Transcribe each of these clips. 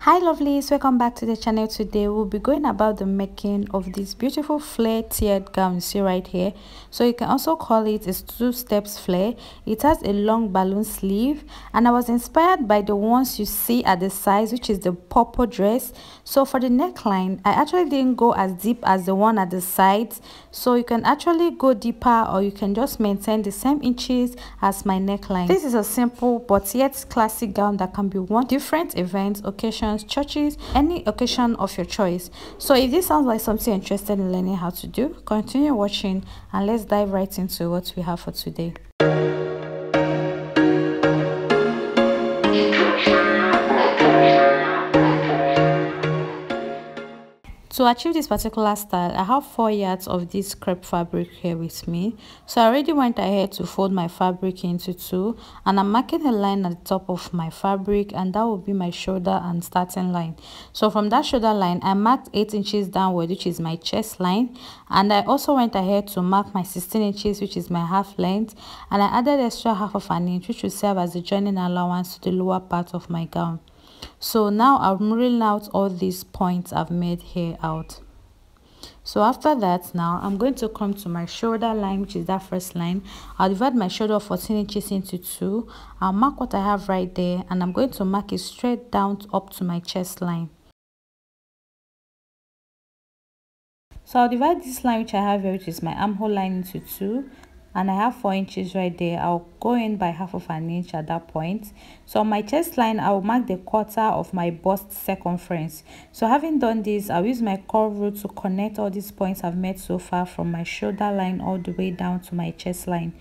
Hi lovelies, welcome back to the channel. Today we'll be going about the making of this beautiful flare tiered gown you see right here. So you can also call it a two steps flare. It has a long balloon sleeve and I was inspired by the ones you see at the sides, which is the purple dress. So for the neckline, I actually didn't go as deep as the one at the sides, so you can actually go deeper or you can just maintain the same inches as my neckline. This is a simple but yet classic gown that can be worn different events, occasions, churches, any occasion of your choice. So if this sounds like something you're interested in learning how to do, continue watching and let's dive right into what we have for today. To achieve this particular style, I have 4 yards of this crepe fabric here with me. So I already went ahead to fold my fabric into two, and I'm marking a line at the top of my fabric, and that will be my shoulder and starting line. So from that shoulder line, I marked 8 inches downward, which is my chest line, and I also went ahead to mark my 16 inches, which is my half length, and I added extra half of an inch, which will serve as the joining allowance to the lower part of my gown. So now I'm ruling out all these points I've made here out. So after that, now I'm going to come to my shoulder line, which is that first line. I'll divide my shoulder of 14 inches into two. I'll mark what I have right there, and I'm going to mark it straight down up to my chest line. So I'll divide this line which I have here, which is my armhole line, into two, and I have 4 inches right there. I'll go in by half of an inch at that point. So on my chest line, I will mark the quarter of my bust circumference. So having done this, I'll use my curve rule to connect all these points I've made so far from my shoulder line all the way down to my chest line.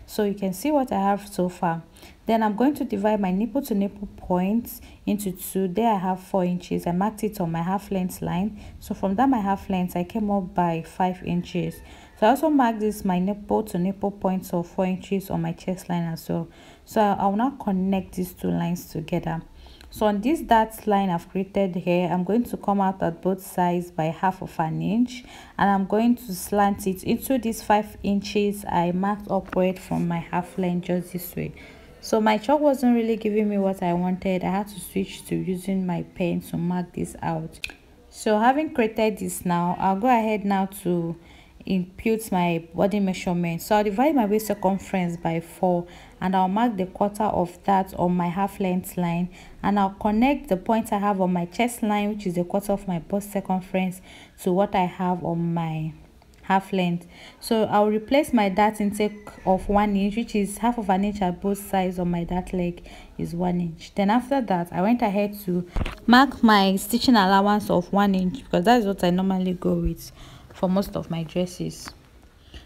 So you can see what I have so far. Then I'm going to divide my nipple to nipple points into two. There I have 4 inches. I marked it on my half length line. So from that my half length, I came up by 5 inches. So I also marked this my nipple to nipple points of 4 inches on my chest line as well. So I will now connect these two lines together. So on this dart line I've created here, I'm going to come out at both sides by half of an inch, and I'm going to slant it into these 5 inches I marked upward from my half length, just this way. So my chalk wasn't really giving me what I wanted. I had to switch to using my pen to mark this out. So having created this, now I'll go ahead now to impute my body measurement. So I'll divide my waist circumference by 4, and I'll mark the quarter of that on my half length line, and I'll connect the point I have on my chest line, which is the quarter of my bust circumference, to what I have on my half length. So I'll replace my dart intake of 1 inch, which is half of an inch at both sides on my dart leg is 1 inch. Then after that, I went ahead to mark my stitching allowance of 1 inch, because that is what I normally go with for most of my dresses.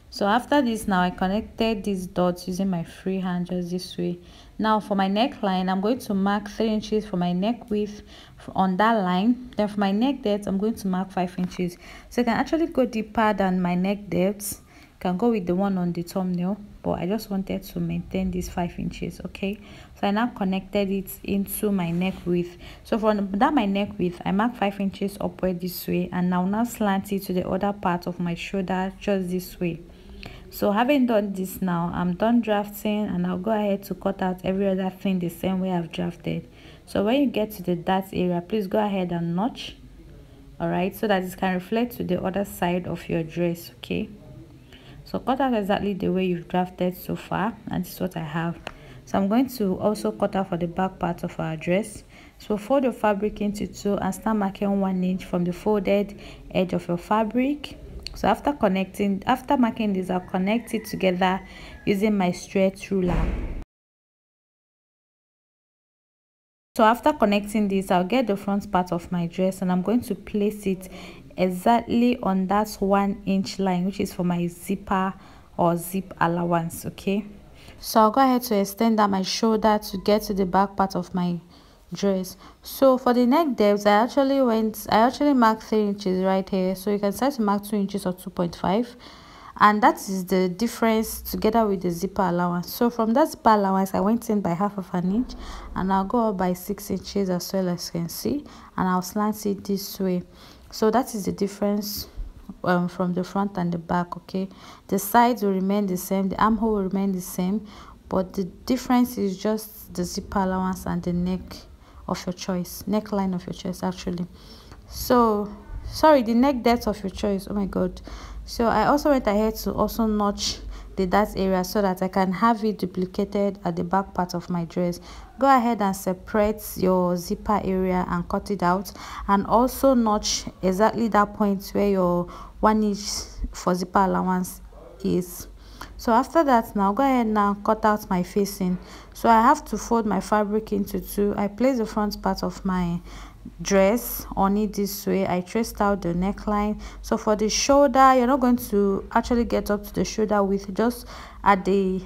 So after this, now I connected these dots using my free hand, just this way. Now for my neckline, I'm going to mark 3 inches for my neck width on that line. Then for my neck depth, I'm going to mark 5 inches. So you can actually go deeper than my neck depth. You can go with the one on the thumbnail, but I just wanted to maintain this 5 inches. Okay, so I now connected it into my neck width. So from that my neck width, I mark 5 inches upward this way, and I'll now slant it to the other part of my shoulder, just this way. So having done this, now I'm done drafting, and I'll go ahead to cut out every other thing the same way I've drafted. So when you get to the dart area, please go ahead and notch, all right, so that it can reflect to the other side of your dress. Okay, so cut out exactly the way you've drafted so far, and this is what I have. So I'm going to also cut out for the back part of our dress. So fold your fabric into two and start marking 1 inch from the folded edge of your fabric. So after marking this, I'll connect it together using my straight ruler. So after connecting this, I'll get the front part of my dress, and I'm going to place it exactly on that 1 inch line, which is for my zipper or zip allowance. Okay, so I'll go ahead to extend down my shoulder to get to the back part of my dress. So for the neck depth, I actually marked 3 inches right here. So you can start to mark 2 inches or 2.5, and that is the difference together with the zipper allowance. So from that zipper allowance, I went in by half of an inch, and I'll go up by 6 inches as well, as you can see, and I'll slant it this way. So that is the difference from the front and the back. Okay, the sides will remain the same, the armhole will remain the same, but the difference is just the zipper allowance and the neck of your choice, neckline of your choice actually. So sorry, the neck depth of your choice, oh my god. So I also went ahead to also notch that area so that I can have it duplicated at the back part of my dress. Go ahead and separate your zipper area and cut it out, and also notch exactly that point where your 1 inch for zipper allowance is. So after that, now go ahead now cut out my facing. So I have to fold my fabric into two. I place the front part of my dress on it this way. I traced out the neckline. So for the shoulder, you're not going to actually get up to the shoulder width, just at the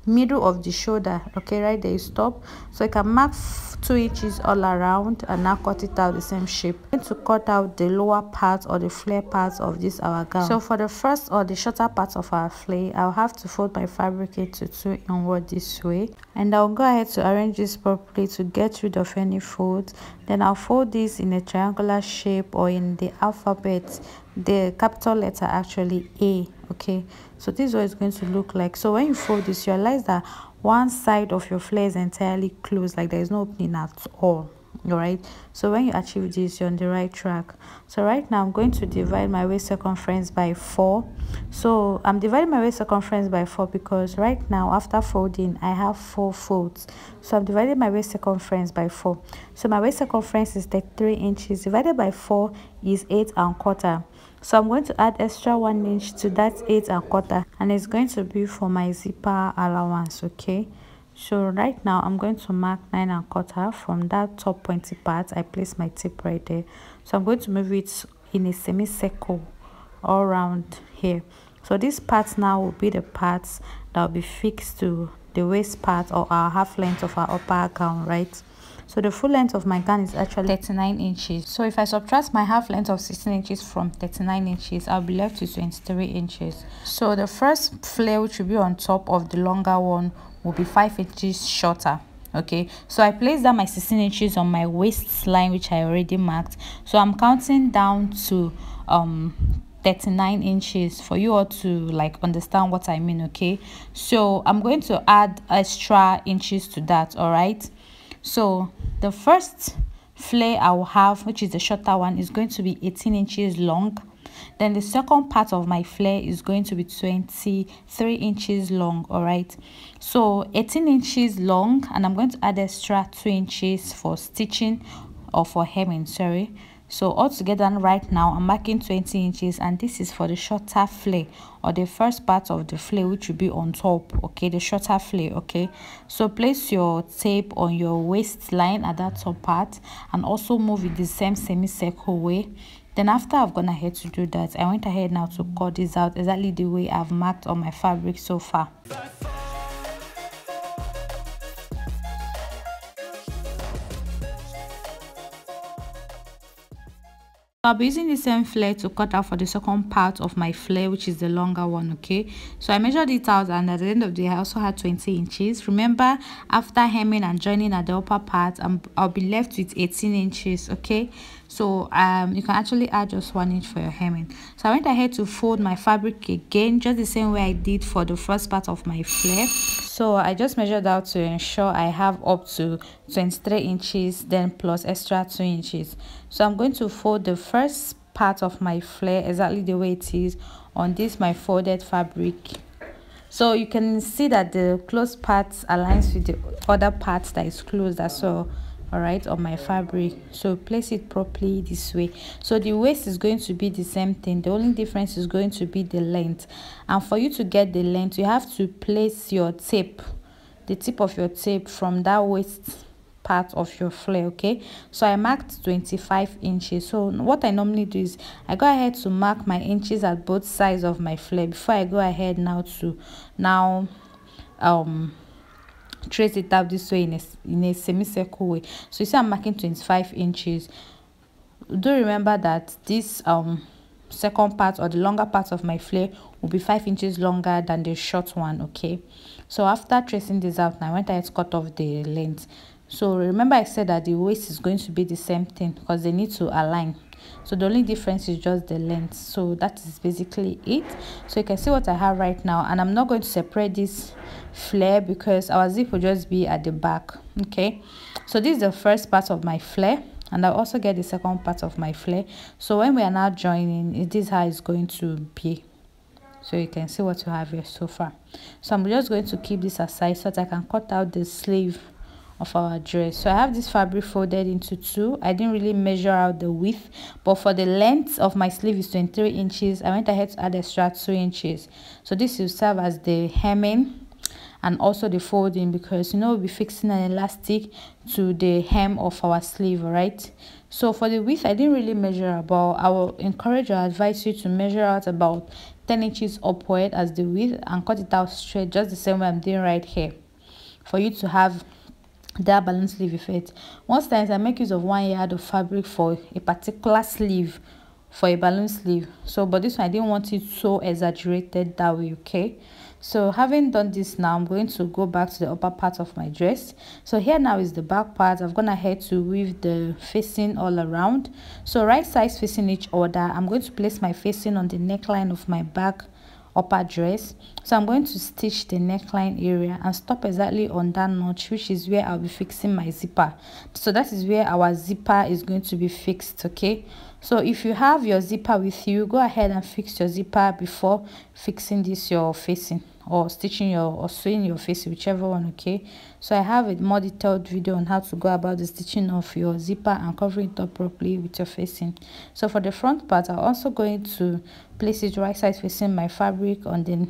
middle of the shoulder, okay, right there you stop. So I can mark 2 inches all around and now cut it out the same shape. I'm going to cut out the lower part or the flare part of this our gown. So for the first or the shorter part of our flare, I'll have to fold my fabric into 2 inward this way, and I'll go ahead to arrange this properly to get rid of any folds. Then I'll fold this in a triangular shape, or in the alphabet, the capital letter actually A, okay. So this is what it's going to look like. So when you fold this, you realize that one side of your flare is entirely closed, like there is no opening at all. All right, so when you achieve this, you're on the right track. So right now I'm going to divide my waist circumference by 4. So I'm dividing my waist circumference by 4 because right now after folding I have 4 folds. So I'm dividing my waist circumference by 4. So my waist circumference is 33 inches divided by 4 is 8¼ So I'm going to add extra 1 inch to that 8¼ and it's going to be for my zipper allowance, okay. So right now I'm going to mark 9¼ from that top pointy part. I place my tip right there. So I'm going to move it in a semicircle all around here. So this part now will be the parts that will be fixed to the waist part or our half length of our upper gown, right? So the full length of my gown is actually 39 inches. So if I subtract my half length of 16 inches from 39 inches, I'll be left with 23 inches. So the first flare, which will be on top of the longer one, will be 5 inches shorter, okay. So I placed down my 16 inches on my waistline, which I already marked. So I'm counting down to 39 inches for you all to like understand what I mean, okay. So I'm going to add extra inches to that, all right. So the first flare I will have, which is the shorter one, is going to be 18 inches long. Then the second part of my flare is going to be 23 inches long, all right. So 18 inches long, and I'm going to add extra 2 inches for stitching or for hemming, sorry. So altogether right now I'm marking 20 inches, and this is for the shorter flare or the first part of the flare, which will be on top, okay, the shorter flare, okay. So place your tape on your waistline at that top part and also move it the same semicircle way. Then after I've gone ahead to do that, I went ahead now to cut this out exactly the way I've marked on my fabric so far. I'll be using the same flare to cut out for the second part of my flare, which is the longer one, okay. So I measured it out, and at the end of the day I also had 20 inches. Remember, after hemming and joining at the upper part, I'll be left with 18 inches, okay. So you can actually add just 1 inch for your hemming. So I went ahead to fold my fabric again, just the same way I did for the first part of my flare. So I just measured out to ensure I have up to 23 inches, then plus extra 2 inches. So I'm going to fold the first part of my flare exactly the way it is on this my folded fabric. So you can see that the closed part aligns with the other part that is closed as well, all right, on my fabric. So place it properly this way. So the waist is going to be the same thing, the only difference is going to be the length. And for you to get the length, you have to place your tape, the tip of your tape, from that waist part of your flare, okay. So I marked 25 inches. So what I normally do is I go ahead to mark my inches at both sides of my flare before I go ahead now to trace it out this way in a semicircle way. So you see I'm marking 25 inches. Do remember that this second part or the longer part of my flare will be 5 inches longer than the short one, okay. So after tracing this out, now I went ahead to cut off the length. So remember I said that the waist is going to be the same thing because they need to align. So the only difference is just the length. So that is basically it. So you can see what I have right now, and I'm not going to separate this flare because our zip will just be at the back, okay. So this is the first part of my flare, and I'll also get the second part of my flare. So when we are now joining, this is how it's going to be. So you can see what you have here so far. So I'm just going to keep this aside so that I can cut out the sleeve of our dress. So I have this fabric folded into two. I didn't really measure out the width, but for the length of my sleeve is 23 inches. I went ahead to add extra 2 inches. So this will serve as the hemming and also the folding, because we'll be fixing an elastic to the hem of our sleeve. All right, so for the width I didn't really measure about. I will encourage or advise you to measure out about 10 inches upward as the width and cut it out straight, just the same way I'm doing right here, for you to have that balance sleeve effect. Most times I make use of 1 yard of fabric for a particular sleeve, for a balloon sleeve. So but this one I didn't want it so exaggerated that way. Okay, so having done this, now I'm going to go back to the upper part of my dress. So here now is the back part. I've gone ahead to weave the facing all around. So right sides facing each other. I'm going to place my facing on the neckline of my back upper dress. So I'm going to stitch the neckline area and stop exactly on that notch, which is where I'll be fixing my zipper. So that is where our zipper is going to be fixed. Okay, so if you have your zipper with you, go ahead and fix your zipper before fixing this your facing, or stitching your, or sewing your facing, whichever one. Okay, so I have a more detailed video on how to go about the stitching of your zipper and covering it up properly with your facing. So for the front part, I'm also going to place it right side facing my fabric on the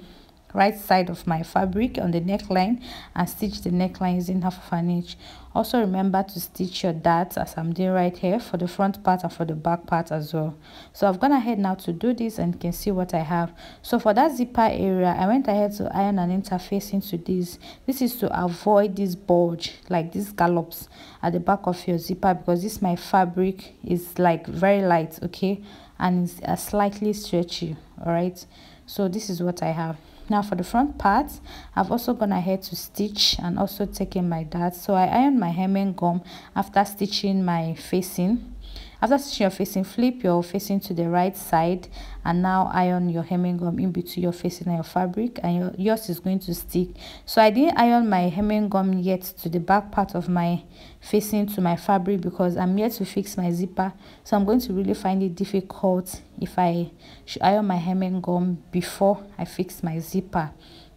right side of my fabric on the neckline, and stitch the neckline using 1/2 inch. Also remember to stitch your darts as I'm doing right here, for the front part and for the back part as well. So I've gone ahead now to do this, and you can see what I have. So for that zipper area, I went ahead to iron an interface into this. This is to avoid this bulge, like these scallops at the back of your zipper, because this my fabric is like very light. Okay, and it's slightly stretchy. All right, so this is what I have. Now for the front part, I've also gone ahead to stitch and also taken my darts. So I ironed my hemming gum after stitching my facing. After stitching your facing, flip your facing to the right side, and now iron your hemming gum in between your facing and your fabric, and yours is going to stick. So I didn't iron my hemming gum yet to the back part of my facing to my fabric, because I'm yet to fix my zipper. So I'm going to really find it difficult if I should iron my hemming gum before I fix my zipper.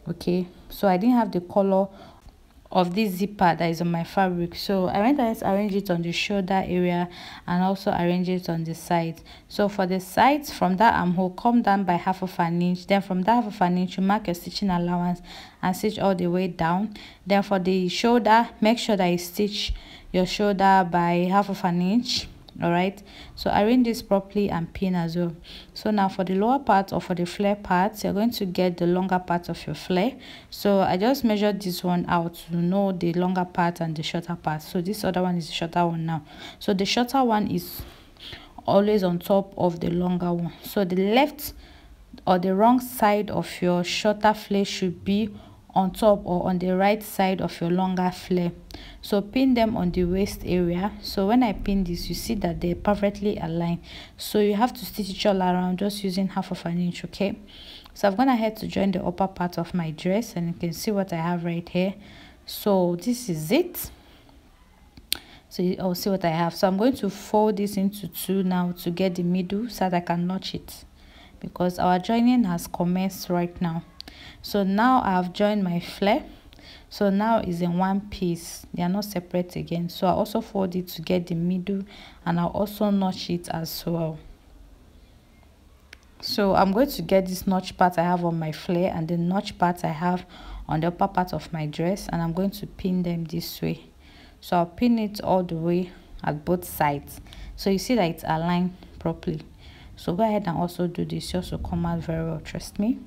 Okay, so I didn't have the color of this zipper that is on my fabric, so I went ahead to arrange it on the shoulder area and also arrange it on the sides. So for the sides, from that armhole, come down by 1/2 inch. Then from that 1/2 inch, you mark your stitching allowance and stitch all the way down. Then for the shoulder, make sure that you stitch your shoulder by 1/2 inch. All right, so arrange this properly and pin as well. So now for the lower part, or for the flare part, you're going to get the longer part of your flare. So I just measured this one out to know the longer part and the shorter part. So this other one is the shorter one now. So the shorter one is always on top of the longer one. So the left or the wrong side of your shorter flare should be on top or on the right side of your longer flare. So pin them on the waist area. So when I pin this, you see that they're perfectly aligned. So you have to stitch it all around just using 1/2 inch. Okay, so I've gone ahead to join the upper part of my dress, and you can see what I have right here. So this is it. So you'll see what I have. So I'm going to fold this into two now to get the middle so that I can notch it, because our joining has commenced right now. So now I've joined my flare. So now it's in one piece, they are not separate again. So I also fold it to get the middle, and I'll also notch it as well. So I'm going to get this notch part I have on my flare and the notch part I have on the upper part of my dress, and I'm going to pin them this way. So I'll pin it all the way at both sides, so you see that it's aligned properly. So go ahead and also do this, yours will come out very well, trust me.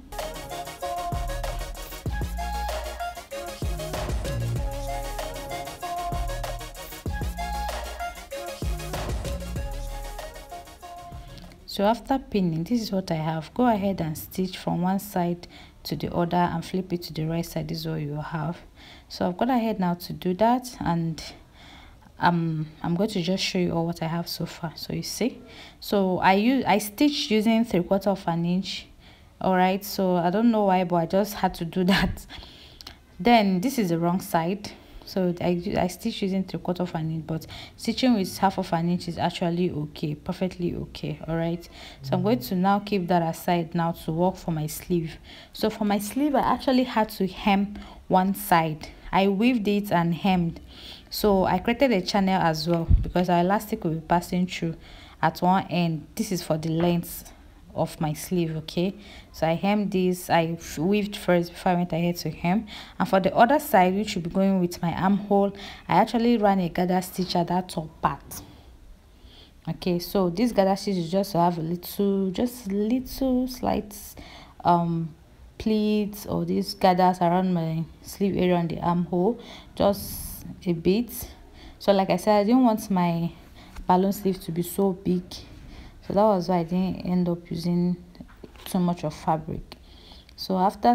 So after pinning, this is what I have. Go ahead and stitch from one side to the other and flip it to the right side. This is what you have. So I've gone ahead now to do that, and I'm going to just show you all what I have so far. So you see, so I stitched using 3/4 inch. All right, so I don't know why, but I just had to do that. Then this is the wrong side. So I stitch using 3/4 of an inch, but stitching with 1/2 of an inch is actually okay, perfectly okay. All right, so I'm going to now keep that aside now to work for my sleeve. So for my sleeve, I actually had to hem one side. I weaved it and hemmed. So I created a channel as well because our elastic will be passing through at one end. This is for the length of my sleeve. Okay, so I hemmed this. I weaved first before I went ahead to hem, and for the other side, which will be going with my armhole, I actually ran a gather stitch at that top part. Okay, so this gather stitch is just to have a little, just little slight pleats or these gathers around my sleeve area and the armhole, just a bit. So like I said, I didn't want my balloon sleeve to be so big, so that was why I didn't end up using too much of fabric. So after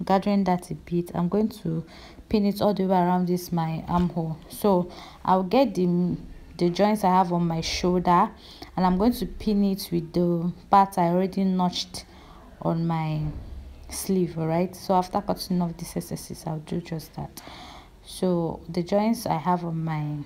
gathering that a bit, I'm going to pin it all the way around this my armhole. So I'll get the joints I have on my shoulder, and I'm going to pin it with the part I already notched on my sleeve. All right, so after cutting off this excesses, I'll do just that. So the joints I have on my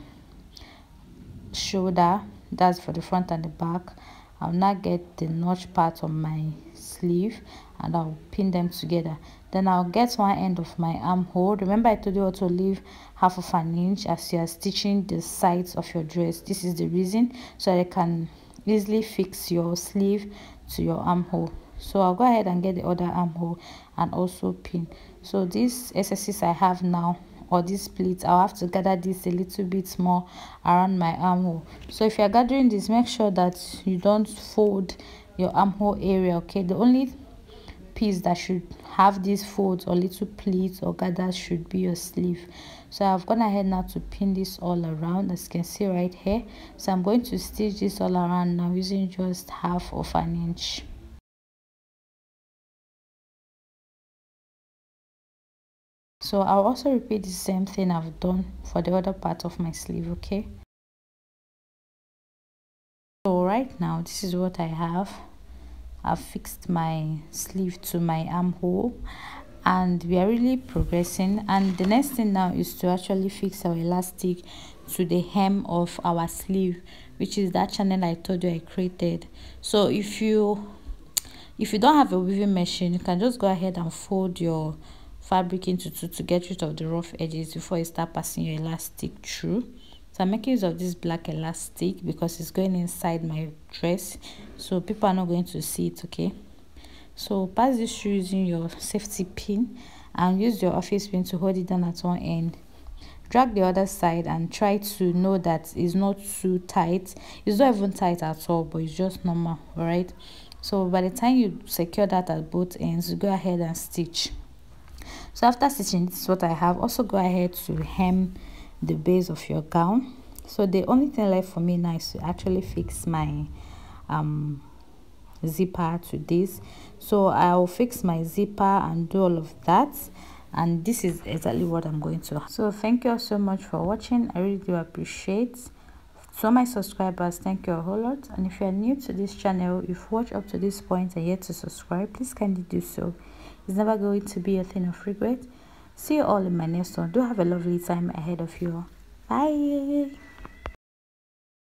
shoulder, that's for the front and the back, I'll now get the notch part on my sleeve and I'll pin them together. Then I'll get one end of my armhole. Remember I told you to leave 1/2 of an inch as you are stitching the sides of your dress. This is the reason, so I can easily fix your sleeve to your armhole. So I'll go ahead and get the other armhole and also pin. So this exercise I have now, or this pleat, I'll have to gather this a little bit more around my armhole. So if you're gathering this, make sure that you don't fold your armhole area. Okay, the only piece that should have these folds or little pleats or gathers should be your sleeve. So I've gone ahead now to pin this all around, as you can see right here. So I'm going to stitch this all around now using just 1/2 of an inch. So I'll also repeat the same thing I've done for the other part of my sleeve. Okay, so right now this is what I have. I've fixed my sleeve to my armhole and we are really progressing, and the next thing now is to actually fix our elastic to the hem of our sleeve, which is that channel I told you I created. So if you don't have a weaving machine, you can just go ahead and fold your fabric into two to get rid of the rough edges before you start passing your elastic through. So I'm making use of this black elastic because it's going inside my dress, so people are not going to see it. Okay, so pass this through using your safety pin and use your office pin to hold it down at one end. Drag the other side and try to know that it's not too tight. It's not even tight at all, but it's just normal. All right, so by the time you secure that at both ends, you go ahead and stitch. So after stitching, this is what I have. Also go ahead to hem the base of your gown. So the only thing left for me now is to actually fix my zipper to this. So I'll fix my zipper and do all of that, and this is exactly what I'm going to. So thank you all so much for watching. I really do appreciate. So my subscribers, thank you a whole lot. And if you are new to this channel, if you've watched up to this point and yet to subscribe, please kindly do so. It's never going to be a thing of regret. See you all in my next one. Do have a lovely time ahead of you. Bye.